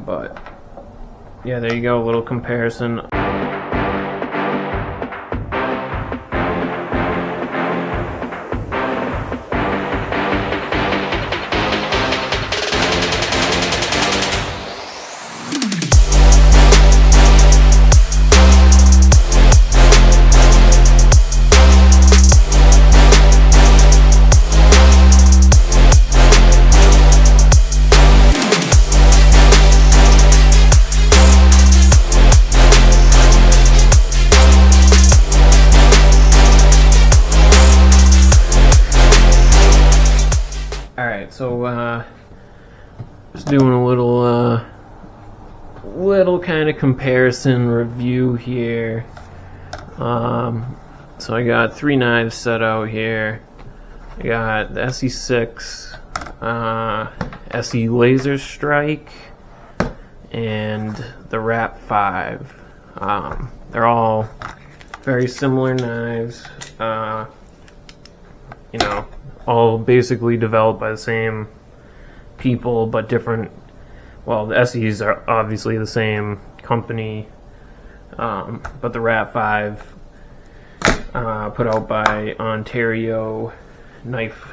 But yeah, there you go, a little comparison. Alright, so just doing a little kind of comparison review here. So I got 3 knives set out here. I got the SE6, ESEE Laser Strike, and the Wrap 5. They're all very similar knives. You know, all basically developed by the same people, but different. Well, the SEs are obviously the same company, but the Wrap 5 put out by Ontario Knife,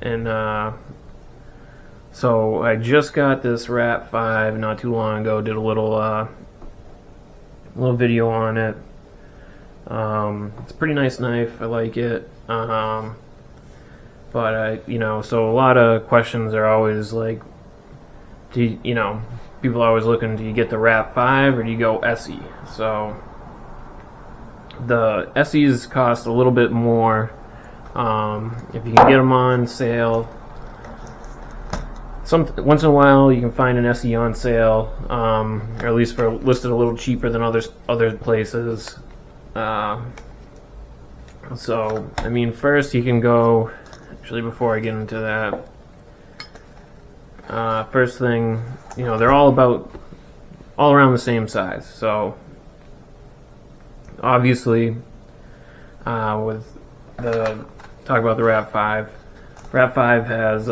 and so I just got this Wrap 5 not too long ago. Did a little video on it. It's a pretty nice knife. I like it. But you know, so a lot of questions are always like, you know, people are always looking, do you get the Wrap 5 or do you go ESEE? So the ESEEs cost a little bit more. If you can get them on sale, once in a while you can find an ESEE on sale, or at least for listed a little cheaper than other places. So I mean, first you can go. Actually, before I get into that, first thing, you know, they're all around the same size. So obviously, talk about the Wrap 5. Wrap 5 has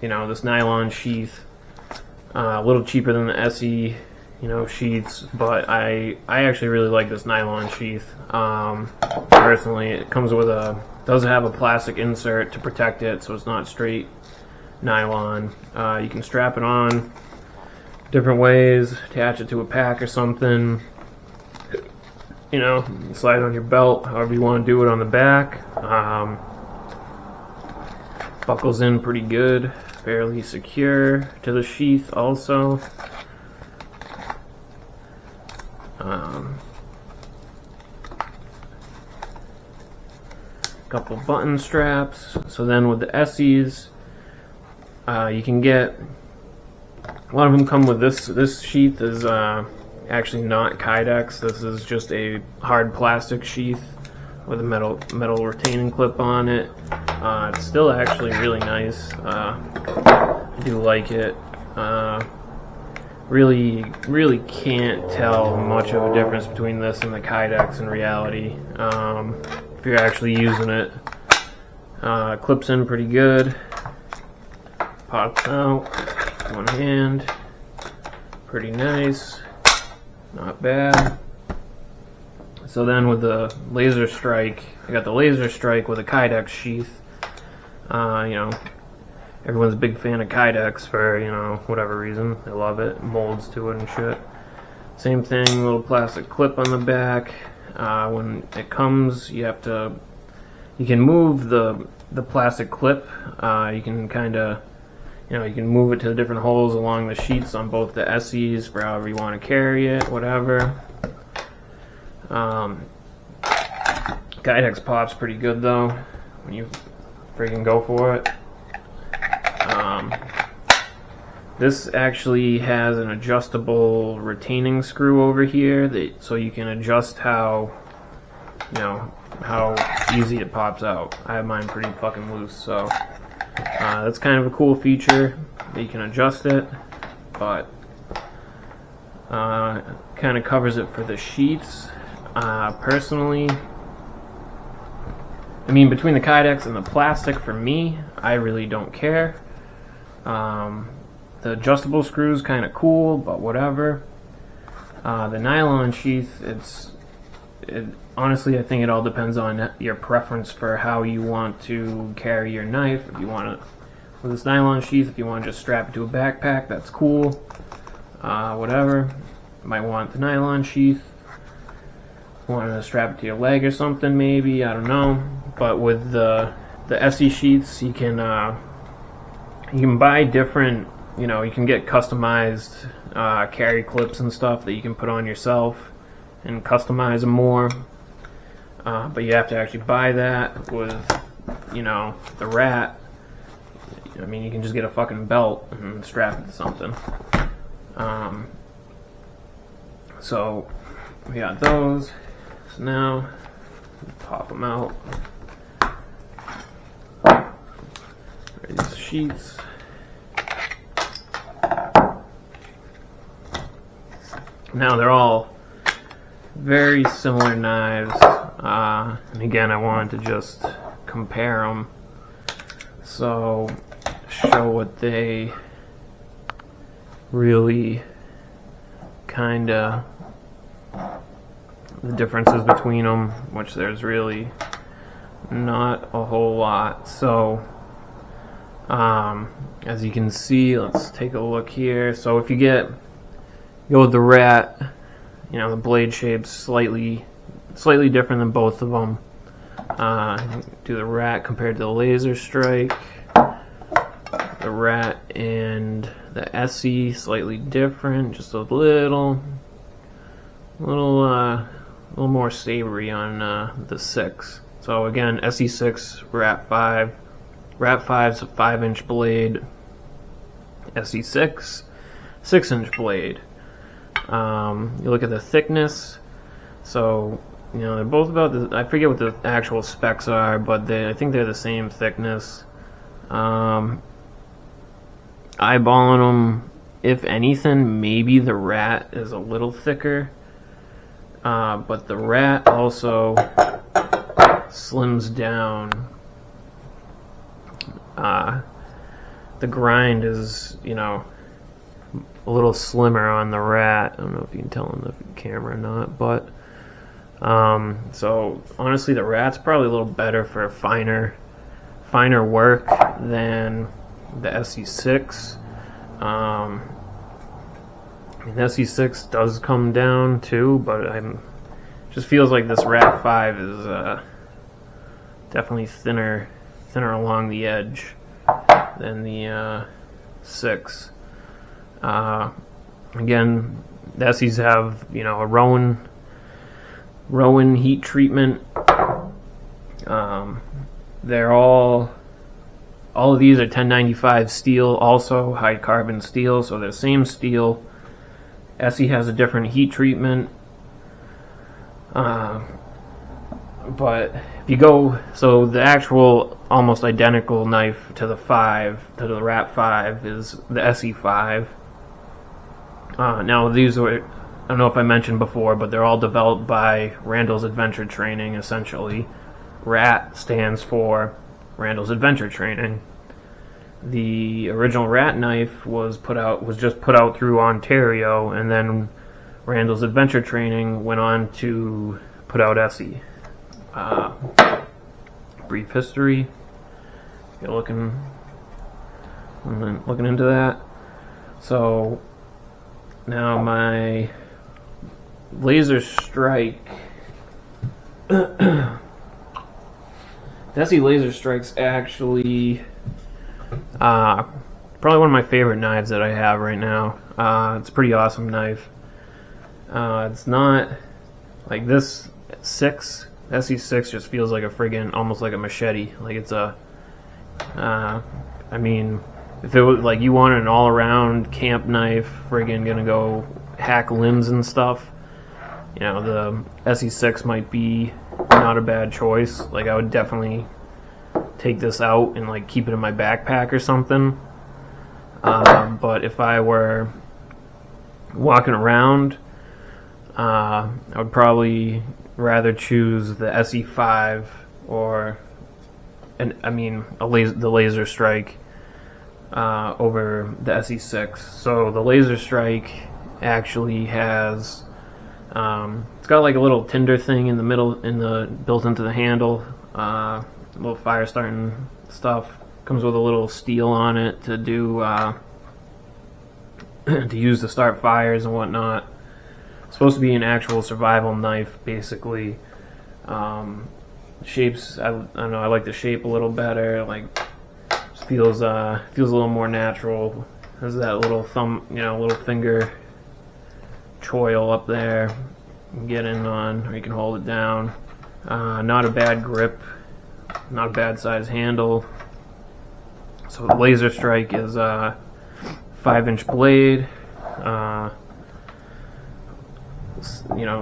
you know, this nylon sheath, a little cheaper than the ESEE, you know, sheaths, but I actually really like this nylon sheath. Personally, it comes with does have a plastic insert to protect it, so it's not straight nylon. You can strap it on different ways, attach it to a pack or something, you know, slide it on your belt, however you want to do it on the back. Buckles in pretty good, fairly secure to the sheath also. Couple button straps. So then with the ESEEs, you can get, a lot of them come with this sheath is actually not Kydex. This is just a hard plastic sheath with a metal retaining clip on it. It's still actually really nice. I do like it. Really can't tell much of a difference between this and the Kydex in reality. If you're actually using it, clips in pretty good, pops out, one hand, pretty nice, not bad. So then with the Laser Strike, I got the Laser Strike with a Kydex sheath. You know, everyone's a big fan of Kydex for, you know, whatever reason. They love it, molds to it and shit. Same thing, little plastic clip on the back. When it comes, you can move the plastic clip. You can kind of, you know, you can move it to the different holes along the sheets on both the ESEEs for however you want to carry it, whatever. Kydex pops pretty good though when you freaking go for it. This actually has an adjustable retaining screw over here, so you can adjust how easy it pops out. I have mine pretty fucking loose, so that's kind of a cool feature that you can adjust it, but kind of covers it for the sheaths. Personally, I mean, between the Kydex and the plastic, for me, I really don't care. The adjustable screws kind of cool, but whatever. The nylon sheath, honestly, I think it all depends on your preference for how you want to carry your knife. If you want to, with this nylon sheath, if you want to just strap it to a backpack, that's cool. Whatever. You might want the nylon sheath. Want to strap it to your leg or something, maybe, I don't know. But with the ESSE sheaths, you can buy different, you can get customized carry clips and stuff that you can put on yourself and customize them more. But you have to actually buy that. With, the Rat, I mean, you can just get a fucking belt and strap it to something. So we got those. So now, pop them out. These sheaths. Now they're all very similar knives, and again, I wanted to just compare them, so show what they really kinda, the differences between them, which there's really not a whole lot. So as you can see, let's take a look here. So if you go with the Rat, the blade shape's slightly different than both of them. Do the Rat compared to the Laser Strike. The Rat and the ESSE slightly different, just a little more savory on the 6. So again, ESSE 6, Rat 5. Rat 5's a 5-inch blade. ESSE 6, 6-inch blade. You look at the thickness. So they're both about I forget what the actual specs are, but I think they're the same thickness. Eyeballing them, if anything, maybe the Rat is a little thicker. But the Rat also slims down. The grind is, a little slimmer on the Rat. I don't know if you can tell on the camera or not, but so honestly, the Rat's probably a little better for finer work than the ESSE 6. The ESSE 6 does come down too, but just feels like this Rat 5 is definitely thinner along the edge than the 6. Again, the ESSEs have a Rowan heat treatment. They're all of these are 1095 steel, also high carbon steel, so they're the same steel. ESSE has a different heat treatment. But if you go, so the actual almost identical knife to the Rat 5 is the ESSE 5. Now these are, I don't know if I mentioned before, but they're all developed by Randall's Adventure Training, essentially. RAT stands for Randall's Adventure Training. The original Rat knife was just put out through Ontario, and then Randall's Adventure Training went on to put out ESSE. Brief history. You're looking into that. So now my Laser Strike. The ESSE Laser Strike's actually probably one of my favorite knives that I have right now. It's a pretty awesome knife. It's not like this 6. ESSE 6 just feels like a friggin' almost like a machete. Like it's a I mean, if it was like you wanted an all-around camp knife, friggin' gonna go hack limbs and stuff, the ESSE 6 might be not a bad choice. Like I would definitely take this out and like keep it in my backpack or something. But if I were walking around, I would probably rather choose the ESSE 5 or the Laser Strike over the SE6. So the Laser Strike actually has it's got like a little tinder thing in the middle, built into the handle, little fire starting stuff. Comes with a little steel on it to do to use to start fires and whatnot. It's supposed to be an actual survival knife, basically. Shapes, I don't know, I like the shape a little better. Like, feels a little more natural. Has that little little finger choil up there. You can get in on, or you can hold it down. Not a bad grip, not a bad size handle. So the Laser Strike is a 5-inch blade.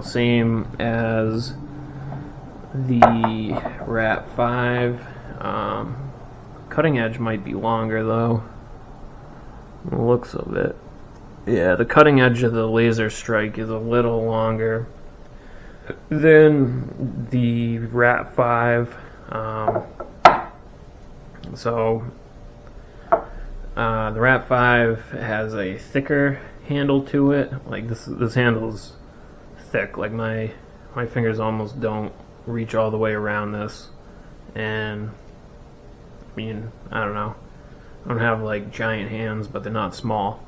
Same as the Rat 5. Cutting edge might be longer though. The looks of it. Yeah, the cutting edge of the Laser Strike is a little longer than the Rat 5. The Rat 5 has a thicker handle to it. Like this handle's thick. Like my fingers almost don't reach all the way around this. And I don't know. I don't have like giant hands, but they're not small.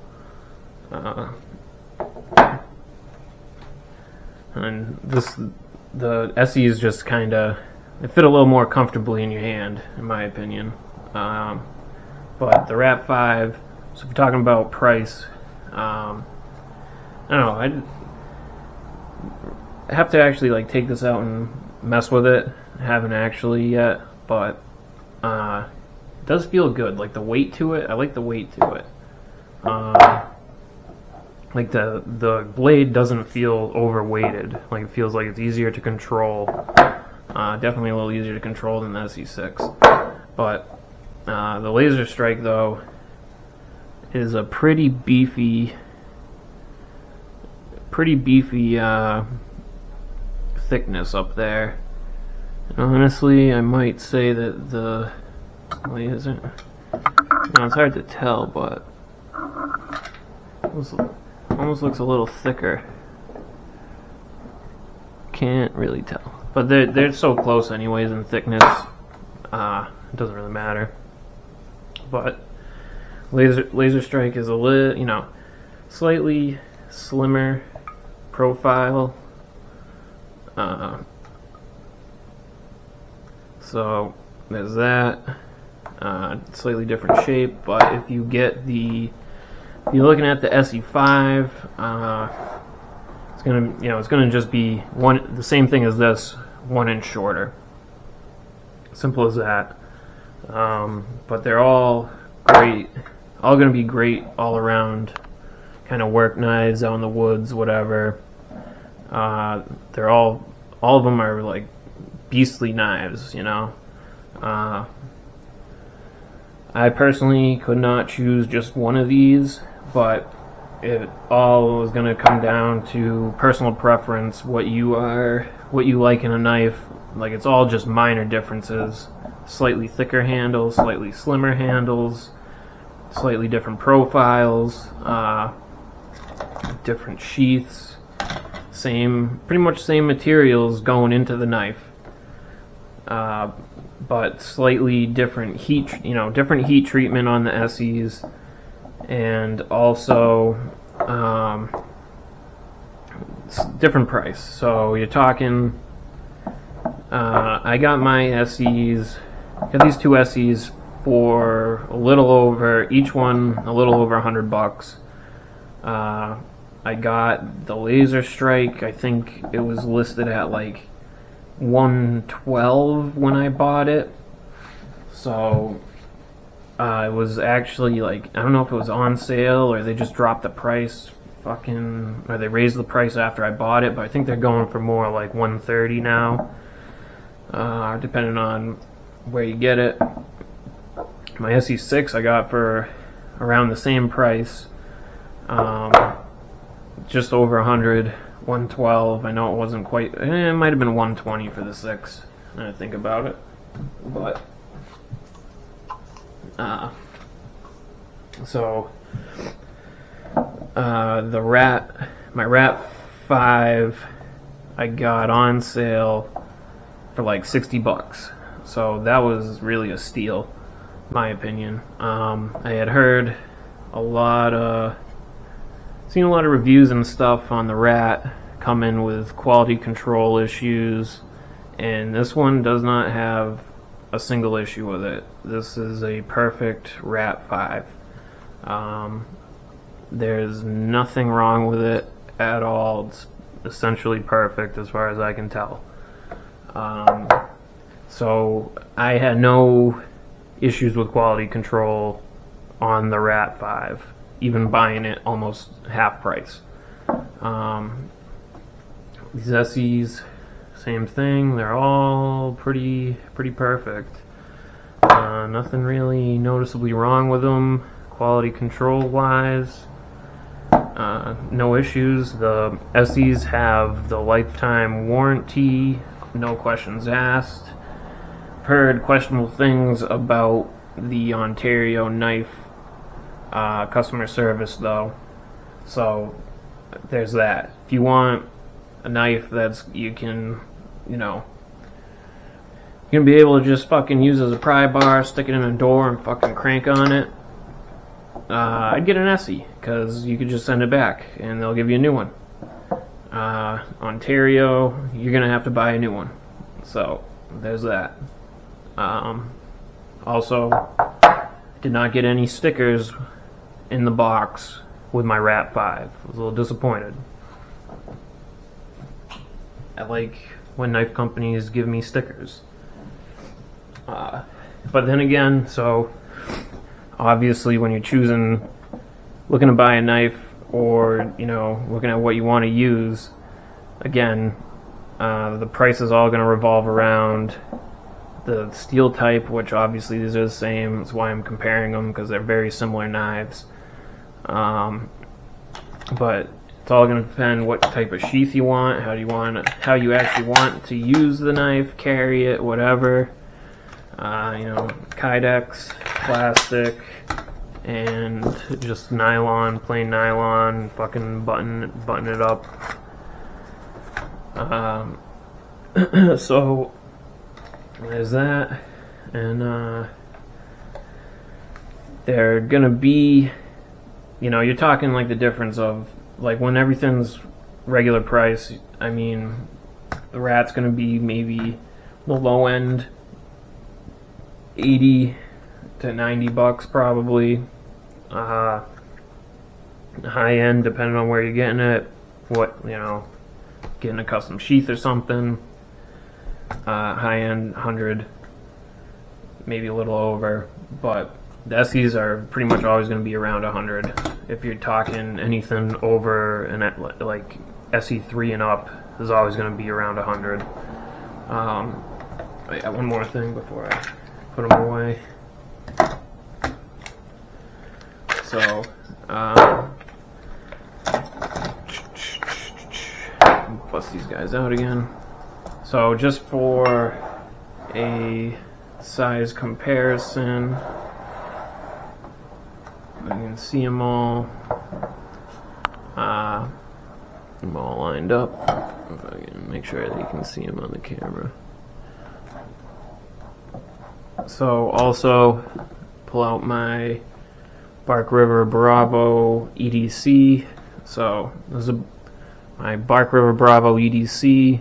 And the ESSE is just kind of, they fit a little more comfortably in your hand, in my opinion. But the Rat 5, so if we're talking about price, I don't know, I have to actually like take this out and mess with it. I haven't actually yet, but it does feel good. Like the weight to it, I like the weight to it. Like the blade doesn't feel overweighted. Like it feels like it's easier to control. Definitely a little easier to control than the SE6. But the Laser Strike though is a pretty beefy thickness up there. And honestly, I might say that the Laser, it's hard to tell, but almost looks a little thicker. Can't really tell, but they're so close anyways in thickness. It doesn't really matter. But Laser Strike is a slightly slimmer profile. So there's that. Slightly different shape, but if you're looking at the SE5, it's gonna just be the same thing as this, 1 inch shorter. Simple as that. But they're all great, all gonna be great all around kind of work knives out in the woods, whatever. They're all of them are like beastly knives, I personally could not choose just one of these, but it all was going to come down to personal preference, what you like in a knife. Like, it's all just minor differences. Slightly thicker handles, slightly slimmer handles, slightly different profiles, different sheaths, pretty much same materials going into the knife. But slightly different heat treatment on the ESSEs, and also different price. So you're talking, I got my ESSEs, got these two ESSEs for each one a little over $100. I got the Laser Strike, I think it was listed at like $112 when I bought it. So it was actually like, I don't know if it was on sale or they just dropped the price, or they raised the price after I bought it, but I think they're going for more like $130 now, depending on where you get it. My SE6 I got for around the same price, just over 100, 112. I know it wasn't quite, it might have been 120 for the 6, when I think about it. But My Rat 5 I got on sale for like $60, so that was really a steal, in my opinion. I had heard seen a lot of reviews and stuff on the Rat come in with quality control issues, and this one does not have a single issue with it. This is a perfect Rat 5. There's nothing wrong with it at all. It's essentially perfect as far as I can tell. So I had no issues with quality control on the Rat 5, even buying it almost half price. These ESSEs, same thing. They're all pretty perfect. Nothing really noticeably wrong with them, quality control wise. No issues. The ESSEs have the lifetime warranty, no questions asked. I've heard questionable things about the Ontario knife customer service though, so there's that. If you want a knife that's you can be able to just fucking use as a pry bar, stick it in a door and fucking crank on it, I'd get an ESSE, because you could just send it back and they'll give you a new one. Ontario, you're gonna have to buy a new one, so there's that. Also, did not get any stickers in the box with my Rat 5. I was a little disappointed. I like when knife companies give me stickers. But then again, so obviously when you're looking to buy a knife, or looking at what you want to use, again, the price is all going to revolve around the steel type, which obviously these are the same. That's why I'm comparing them, because they're very similar knives. But it's all going to depend what type of sheath you want, how you actually want to use the knife, carry it, whatever. Kydex, plastic, and just nylon, plain nylon, fucking button it up. So there's that, and they're gonna be, you're talking like the difference of like when everything's regular price. I mean, the Rat's gonna be maybe the low end $80 to $90 probably. High end, depending on where you're getting it, getting a custom sheath or something. High end 100, maybe a little over, but the ESSEs are pretty much always going to be around 100. If you're talking anything over like ESSE 3 and up, is always going to be around 100. Yeah, one more thing before I put them away. So, bust these guys out again. So just for a size comparison, you can see them all. I'm all lined up. If I can make sure that you can see them on the camera. So also pull out my Bark River Bravo EDC. So this is my Bark River Bravo EDC,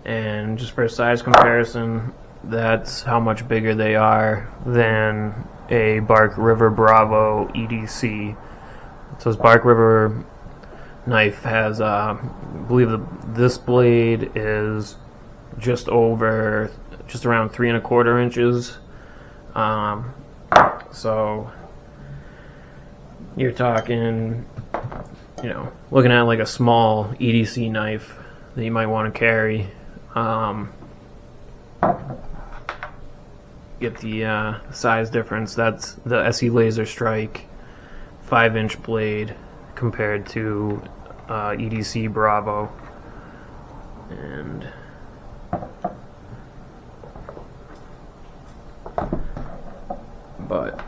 and just for a size comparison, that's how much bigger they are than a Bark River Bravo EDC. So this Bark River knife has, I believe this blade is just around 3¼ inches. So you're talking, looking at like a small EDC knife that you might want to carry. Get the size difference. That's the ESEE Laser Strike 5-inch blade compared to EDC Bravo. And but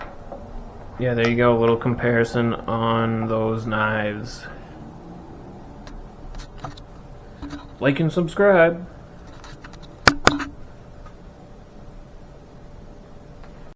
yeah, there you go, a little comparison on those knives. Like and subscribe.